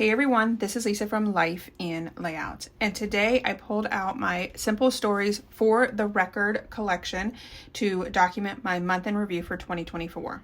Hey everyone, this is Lisa from Life in Layout, and today I pulled out my Simple Stories for the Record collection to document my month in review for 2024.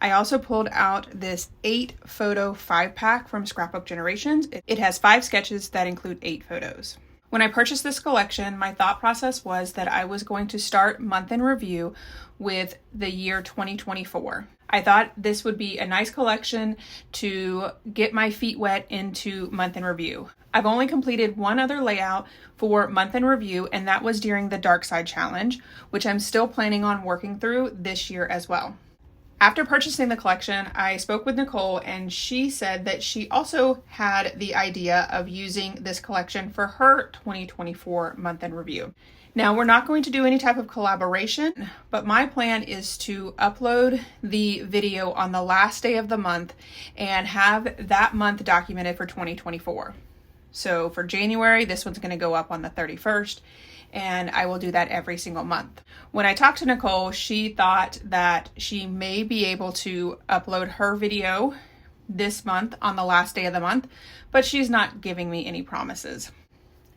I also pulled out this 8 photo 5-pack from Scrapbook Generations. It has 5 sketches that include 8 photos. When I purchased this collection, my thought process was that I was going to start month in review with the year 2024. I thought this would be a nice collection to get my feet wet into month in review. I've only completed one other layout for month in review, and that was during the Dark Side Challenge, which I'm still planning on working through this year as well. After purchasing the collection, I spoke with Nicole, and she said that she also had the idea of using this collection for her 2024 month in review. Now, we're not going to do any type of collaboration, but my plan is to upload the video on the last day of the month and have that month documented for 2024. So for January, this one's going to go up on the 31st, and I will do that every single month. When I talked to Nicole, she thought that she may be able to upload her video this month on the last day of the month, but she's not giving me any promises.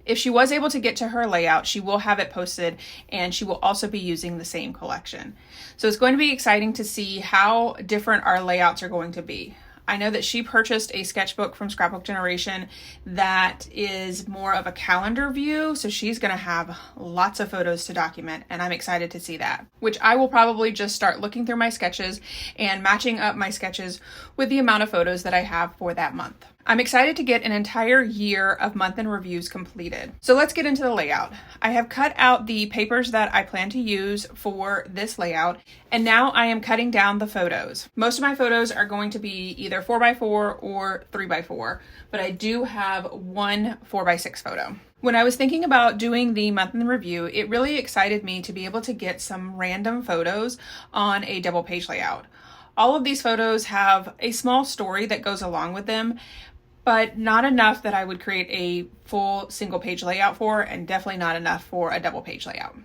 If she was able to get to her layout, she will have it posted, and she will also be using the same collection. So it's going to be exciting to see how different our layouts are going to be. I know that she purchased a sketchbook from Scrapbook Generation that is more of a calendar view, so she's going to have lots of photos to document, and I'm excited to see that, which I will probably just start looking through my sketches and matching up my sketches with the amount of photos that I have for that month. I'm excited to get an entire year of month in reviews completed. So let's get into the layout. I have cut out the papers that I plan to use for this layout, and now I am cutting down the photos. Most of my photos are going to be either 4x4 or 3x4, but I do have one 4x6 photo. When I was thinking about doing the month in review, it really excited me to be able to get some random photos on a double page layout. All of these photos have a small story that goes along with them, but not enough that I would create a full single page layout for, and definitely not enough for a double page layout.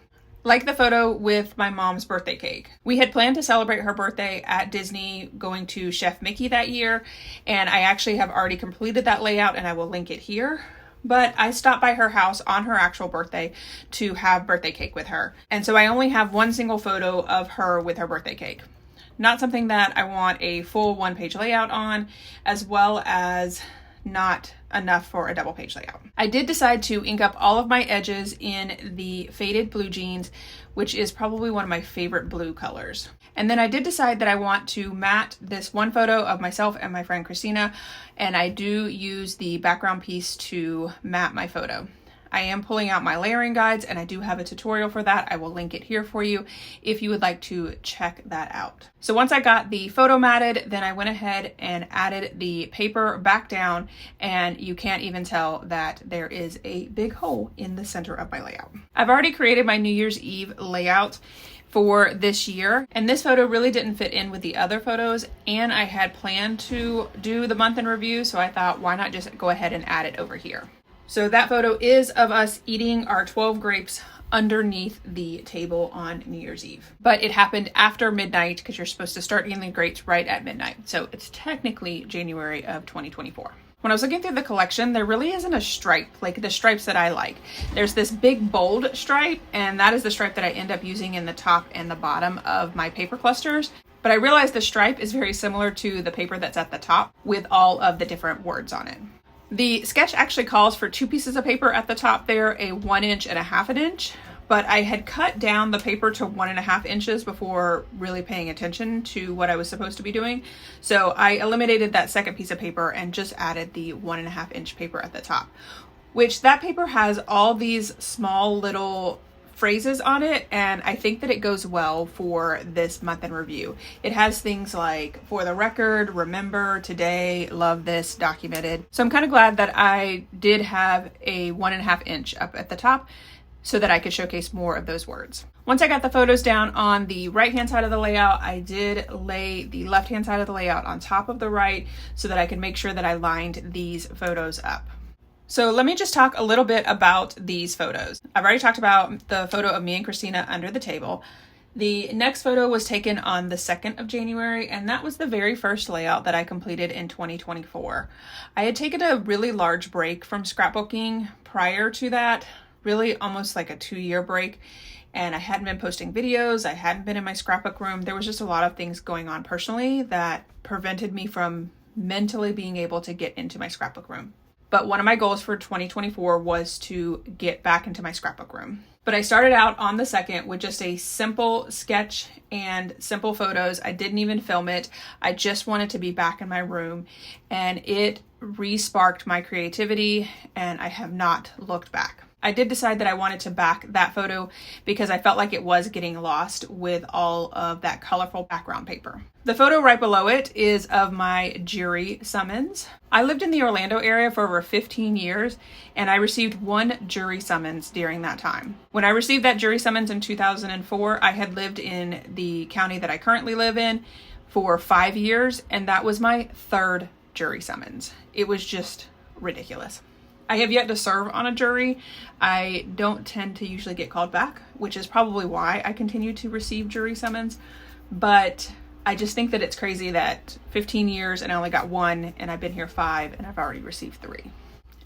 Like the photo with my mom's birthday cake. We had planned to celebrate her birthday at Disney, going to Chef Mickey that year, and I actually have already completed that layout, and I will link it here. But I stopped by her house on her actual birthday to have birthday cake with her, and so I only have one single photo of her with her birthday cake. Not something that I want a full one-page layout on, as well as not enough for a double page layout. I did decide to ink up all of my edges in the faded blue jeans, which is probably one of my favorite blue colors. And then I did decide that I want to matte this one photo of myself and my friend Christina, and I do use the background piece to matte my photo. I am pulling out my layering guides, and I do have a tutorial for that. I will link it here for you if you would like to check that out. So once I got the photo matted, then I went ahead and added the paper back down, and you can't even tell that there is a big hole in the center of my layout. I've already created my New Year's Eve layout for this year, and this photo really didn't fit in with the other photos, and I had planned to do the month in review, so I thought, why not just go ahead and add it over here. So that photo is of us eating our 12 grapes underneath the table on New Year's Eve. But it happened after midnight because you're supposed to start eating the grapes right at midnight. So it's technically January of 2024. When I was looking through the collection, there really isn't a stripe, like the stripes that I like. There's this big bold stripe, and that is the stripe that I end up using in the top and the bottom of my paper clusters. But I realized the stripe is very similar to the paper that's at the top with all of the different words on it. The sketch actually calls for 2 pieces of paper at the top there, a 1 inch and a half an inch, but I had cut down the paper to 1.5 inches before really paying attention to what I was supposed to be doing. So I eliminated that second piece of paper and just added the 1.5 inch paper at the top, which that paper has all these small little phrases on it, and I think that it goes well for this month in review. It has things like, for the record, remember, today, love this, documented. So I'm kind of glad that I did have a 1.5 inch up at the top so that I could showcase more of those words. Once I got the photos down on the right hand side of the layout, I did lay the left hand side of the layout on top of the right so that I could make sure that I lined these photos up. So let me just talk a little bit about these photos. I've already talked about the photo of me and Christina under the table. The next photo was taken on the 2nd of January, and that was the very first layout that I completed in 2024. I had taken a really large break from scrapbooking prior to that, really almost like a 2-year break, and I hadn't been posting videos, I hadn't been in my scrapbook room. There was just a lot of things going on personally that prevented me from mentally being able to get into my scrapbook room. But one of my goals for 2024 was to get back into my scrapbook room. But I started out on the 2nd with just a simple sketch and simple photos. I didn't even film it. I just wanted to be back in my room, and it re-sparked my creativity, and I have not looked back. I did decide that I wanted to back that photo because I felt like it was getting lost with all of that colorful background paper. The photo right below it is of my jury summons. I lived in the Orlando area for over 15 years, and I received 1 jury summons during that time. When I received that jury summons in 2004, I had lived in the county that I currently live in for 5 years, and that was my 3rd jury summons. It was just ridiculous. I have yet to serve on a jury. I don't tend to usually get called back, which is probably why I continue to receive jury summons. But I just think that it's crazy that 15 years and I only got 1, and I've been here 5 and I've already received 3.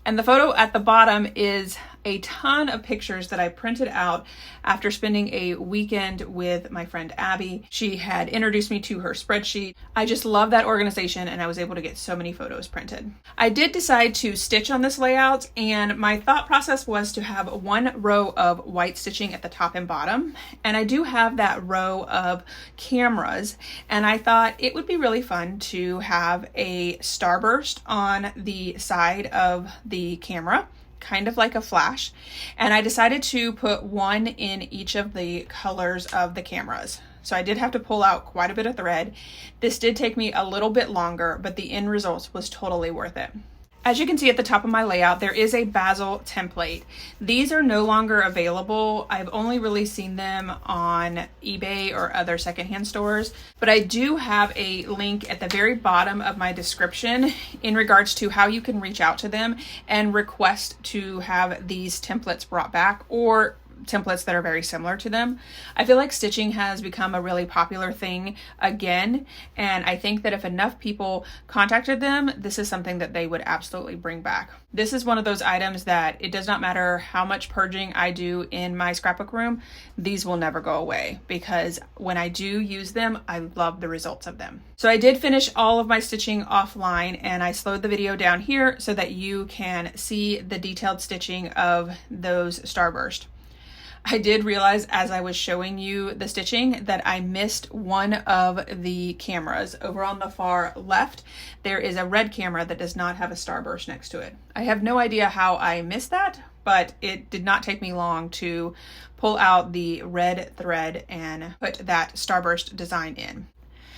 And the photo at the bottom is a ton of pictures that I printed out after spending a weekend with my friend Abby. She had introduced me to her spreadsheet. I just love that organization, and I was able to get so many photos printed. I did decide to stitch on this layout, and my thought process was to have 1 row of white stitching at the top and bottom. And I do have that row of cameras, and I thought it would be really fun to have a starburst on the side of the camera, kind of like a flash, and I decided to put 1 in each of the colors of the cameras. So I did have to pull out quite a bit of thread. This did take me a little bit longer, but the end result was totally worth it. As you can see at the top of my layout, there is a basil template. These are no longer available. I've only really seen them on eBay or other secondhand stores, but I do have a link at the very bottom of my description in regards to how you can reach out to them and request to have these templates brought back, or templates that are very similar to them. I feel like stitching has become a really popular thing again, and I think that if enough people contacted them, this is something that they would absolutely bring back. This is one of those items that it does not matter how much purging I do in my scrapbook room, these will never go away, because when I do use them, I love the results of them. So I did finish all of my stitching offline, and I slowed the video down here so that you can see the detailed stitching of those starburst. I did realize as I was showing you the stitching that I missed one of the cameras. Over on the far left, there is a red camera that does not have a starburst next to it. I have no idea how I missed that, but it did not take me long to pull out the red thread and put that starburst design in.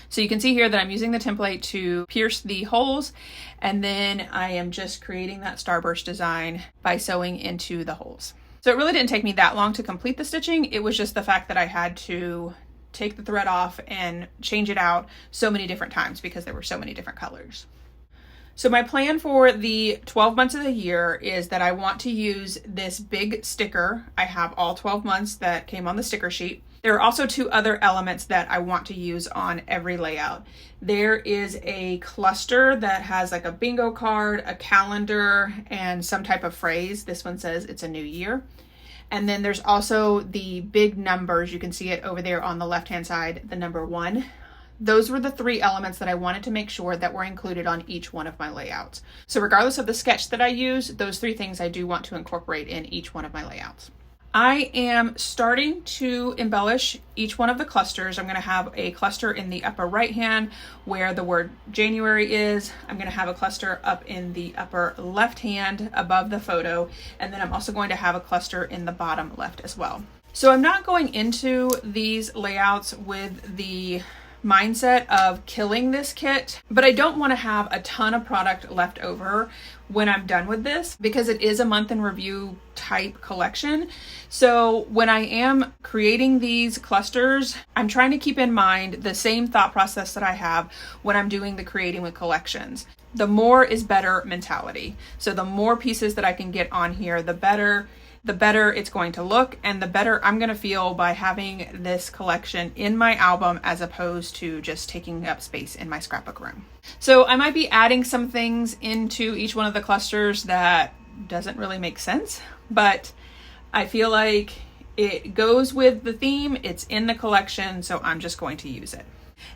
So you can see here that I'm using the template to pierce the holes, and then I am just creating that starburst design by sewing into the holes. So it really didn't take me that long to complete the stitching. It was just the fact that I had to take the thread off and change it out so many different times because there were so many different colors. So my plan for the 12 months of the year is that I want to use this big sticker. I have all 12 months that came on the sticker sheet. There are also 2 other elements that I want to use on every layout. There is a cluster that has like a bingo card, a calendar, and some type of phrase. This one says it's a new year. And then there's also the big numbers. You can see it over there on the left-hand side, the number 1. Those were the 3 elements that I wanted to make sure that were included on each one of my layouts. So regardless of the sketch that I use, those 3 things I do want to incorporate in each one of my layouts. I am starting to embellish each one of the clusters. I'm going to have a cluster in the upper right hand where the word January is. I'm going to have a cluster up in the upper left hand above the photo, and then I'm also going to have a cluster in the bottom left as well. So I'm not going into these layouts with the mindset of killing this kit, but I don't want to have a ton of product left over when I'm done with this because it is a month in review type collection. So when I am creating these clusters, I'm trying to keep in mind the same thought process that I have when I'm doing the creating with collections. The more is better mentality. So the more pieces that I can get on here, the better. the better it's going to look and the better I'm going to feel by having this collection in my album as opposed to just taking up space in my scrapbook room. So I might be adding some things into each one of the clusters that doesn't really make sense, but I feel like it goes with the theme, it's in the collection, so I'm just going to use it.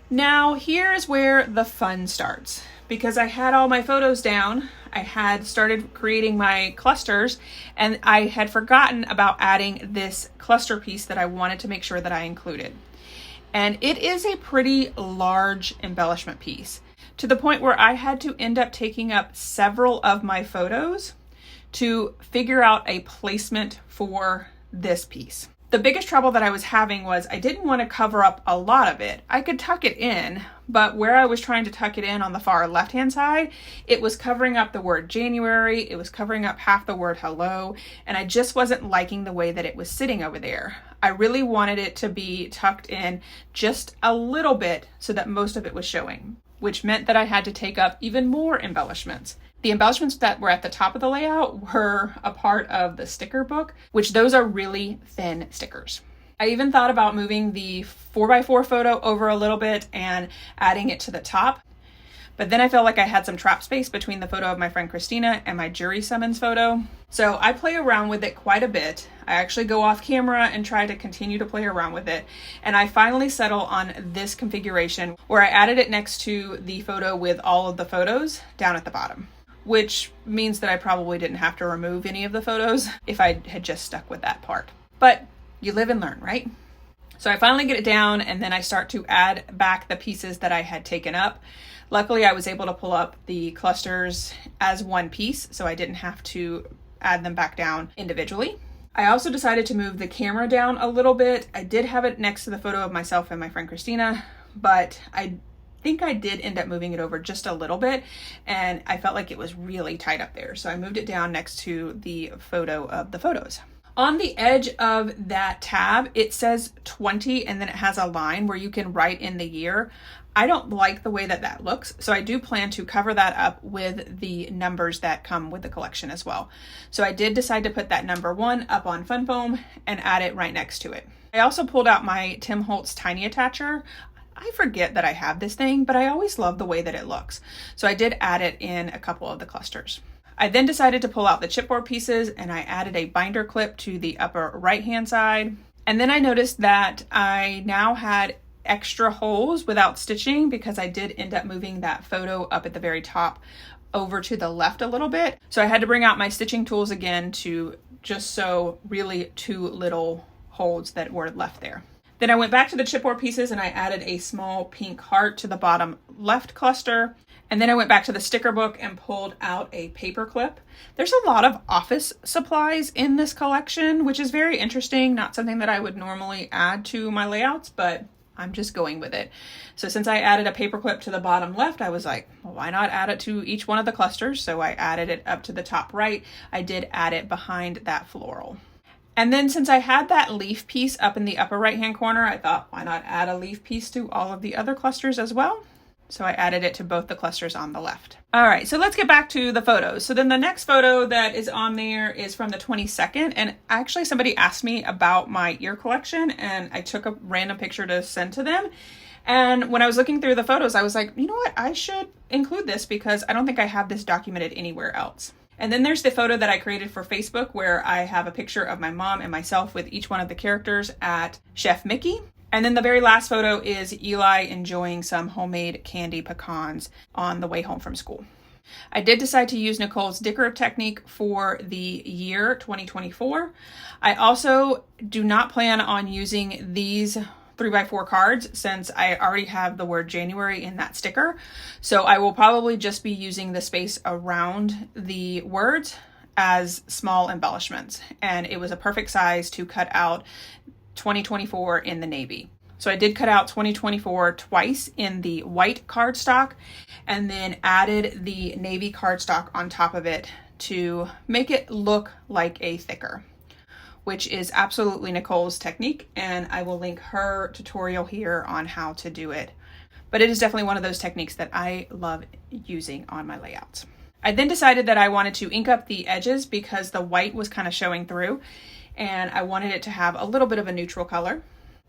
Now here's where the fun starts. Because I had all my photos down, I had started creating my clusters, and I had forgotten about adding this cluster piece that I wanted to make sure that I included. And it is a pretty large embellishment piece, to the point where I had to end up taking up several of my photos to figure out a placement for this piece. The biggest trouble that I was having was I didn't want to cover up a lot of it. I could tuck it in, but where I was trying to tuck it in on the far left-hand side, it was covering up the word January, it was covering up half the word hello, and I just wasn't liking the way that it was sitting over there. I really wanted it to be tucked in just a little bit so that most of it was showing, which meant that I had to take up even more embellishments. The embellishments that were at the top of the layout were a part of the sticker book, which those are really thin stickers. I even thought about moving the 4x4 photo over a little bit and adding it to the top, but then I felt like I had some trap space between the photo of my friend Christina and my jury summons photo. So I play around with it quite a bit. I actually go off camera and try to continue to play around with it. And I finally settle on this configuration where I added it next to the photo with all of the photos down at the bottom, which means that I probably didn't have to remove any of the photos if I had just stuck with that part. But you live and learn, right? So I finally get it down, and then I start to add back the pieces that I had taken up. Luckily, I was able to pull up the clusters as one piece, so I didn't have to add them back down individually. I also decided to move the camera down a little bit. I did have it next to the photo of myself and my friend Christina, but I think I did end up moving it over just a little bit, and I felt like it was really tight up there. So I moved it down next to the photo of the photos. On the edge of that tab, it says 20, and then it has a line where you can write in the year. I don't like the way that that looks, so I do plan to cover that up with the numbers that come with the collection as well. So I did decide to put that number 1 up on Fun Foam and add it right next to it. I also pulled out my Tim Holtz Tiny Attacher. I forget that I have this thing, but I always love the way that it looks. So I did add it in a couple of the clusters. I then decided to pull out the chipboard pieces, and I added a binder clip to the upper right-hand side. And then I noticed that I now had extra holes without stitching because I did end up moving that photo up at the very top over to the left a little bit. So I had to bring out my stitching tools again to just sew really 2 little holes that were left there. Then I went back to the chipboard pieces and I added a small pink heart to the bottom left cluster. And then I went back to the sticker book and pulled out a paper clip. There's a lot of office supplies in this collection, which is very interesting. Not something that I would normally add to my layouts, but I'm just going with it. So since I added a paper clip to the bottom left, I was like, well, why not add it to each one of the clusters? So I added it up to the top right. I did add it behind that floral. And then since I had that leaf piece up in the upper right-hand corner, I thought, why not add a leaf piece to all of the other clusters as well? So I added it to both the clusters on the left. All right, so let's get back to the photos. So then the next photo that is on there is from the 22nd. And actually somebody asked me about my ear collection, and I took a random picture to send to them. And when I was looking through the photos, I was like, you know what? I should include this because I don't think I have this documented anywhere else. And then there's the photo that I created for Facebook where I have a picture of my mom and myself with each one of the characters at Chef Mickey. And then the very last photo is Eli enjoying some homemade candy pecans on the way home from school. I did decide to use Nicole's decorative technique for the year 2024. I also do not plan on using these 3x4 cards since I already have the word January in that sticker. So I will probably just be using the space around the words as small embellishments. And it was a perfect size to cut out 2024 in the navy. So I did cut out 2024 twice in the white cardstock and then added the navy cardstock on top of it to make it look like a thicker, which is absolutely Nicole's technique, and I will link her tutorial here on how to do it. But it is definitely one of those techniques that I love using on my layouts. I then decided that I wanted to ink up the edges because the white was kind of showing through, and I wanted it to have a little bit of a neutral color.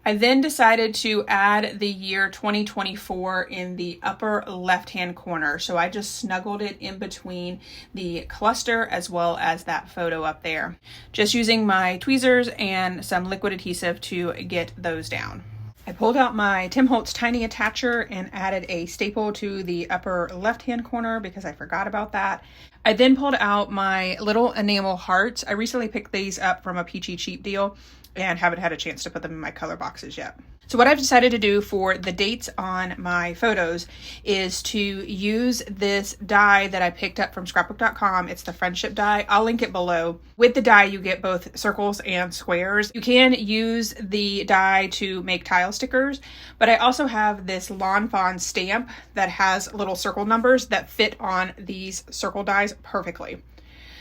I then decided to add the year 2024 in the upper left-hand corner. So I just snuggled it in between the cluster as well as that photo up there. Just using my tweezers and some liquid adhesive to get those down. I pulled out my Tim Holtz tiny attacher and added a staple to the upper left-hand corner because I forgot about that. I then pulled out my little enamel hearts. I recently picked these up from a peachy cheap deal and haven't had a chance to put them in my color boxes yet. So what I've decided to do for the dates on my photos is to use this die that I picked up from scrapbook.com. It's the friendship die. I'll link it below. With the die, you get both circles and squares. You can use the die to make tile stickers, but I also have this Lawn Fawn stamp that has little circle numbers that fit on these circle dies perfectly.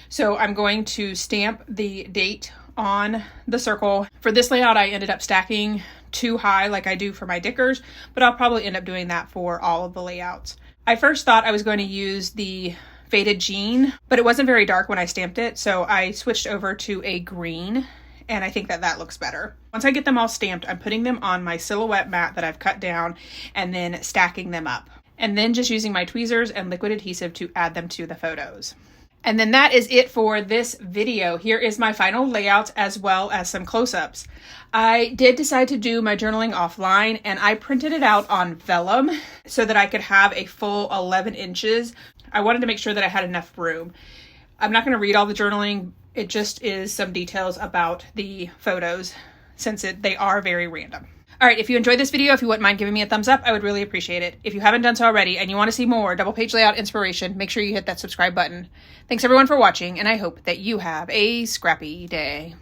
So I'm going to stamp the date on the circle. For this layout, I ended up stacking too high like I do for my Dickers, but I'll probably end up doing that for all of the layouts. I first thought I was going to use the faded jean, but it wasn't very dark when I stamped it, so I switched over to a green, and I think that that looks better. Once I get them all stamped, I'm putting them on my silhouette mat that I've cut down and then stacking them up, and then just using my tweezers and liquid adhesive to add them to the photos. And then that is it for this video. Here is my final layout as well as some close-ups. I did decide to do my journaling offline, and I printed it out on vellum so that I could have a full 11 inches. I wanted to make sure that I had enough room. I'm not going to read all the journaling. It just is some details about the photos since they are very random. All right, if you enjoyed this video, if you wouldn't mind giving me a thumbs up, I would really appreciate it. If you haven't done so already and you want to see more double page layout inspiration, make sure you hit that subscribe button. Thanks everyone for watching, and I hope that you have a scrappy day.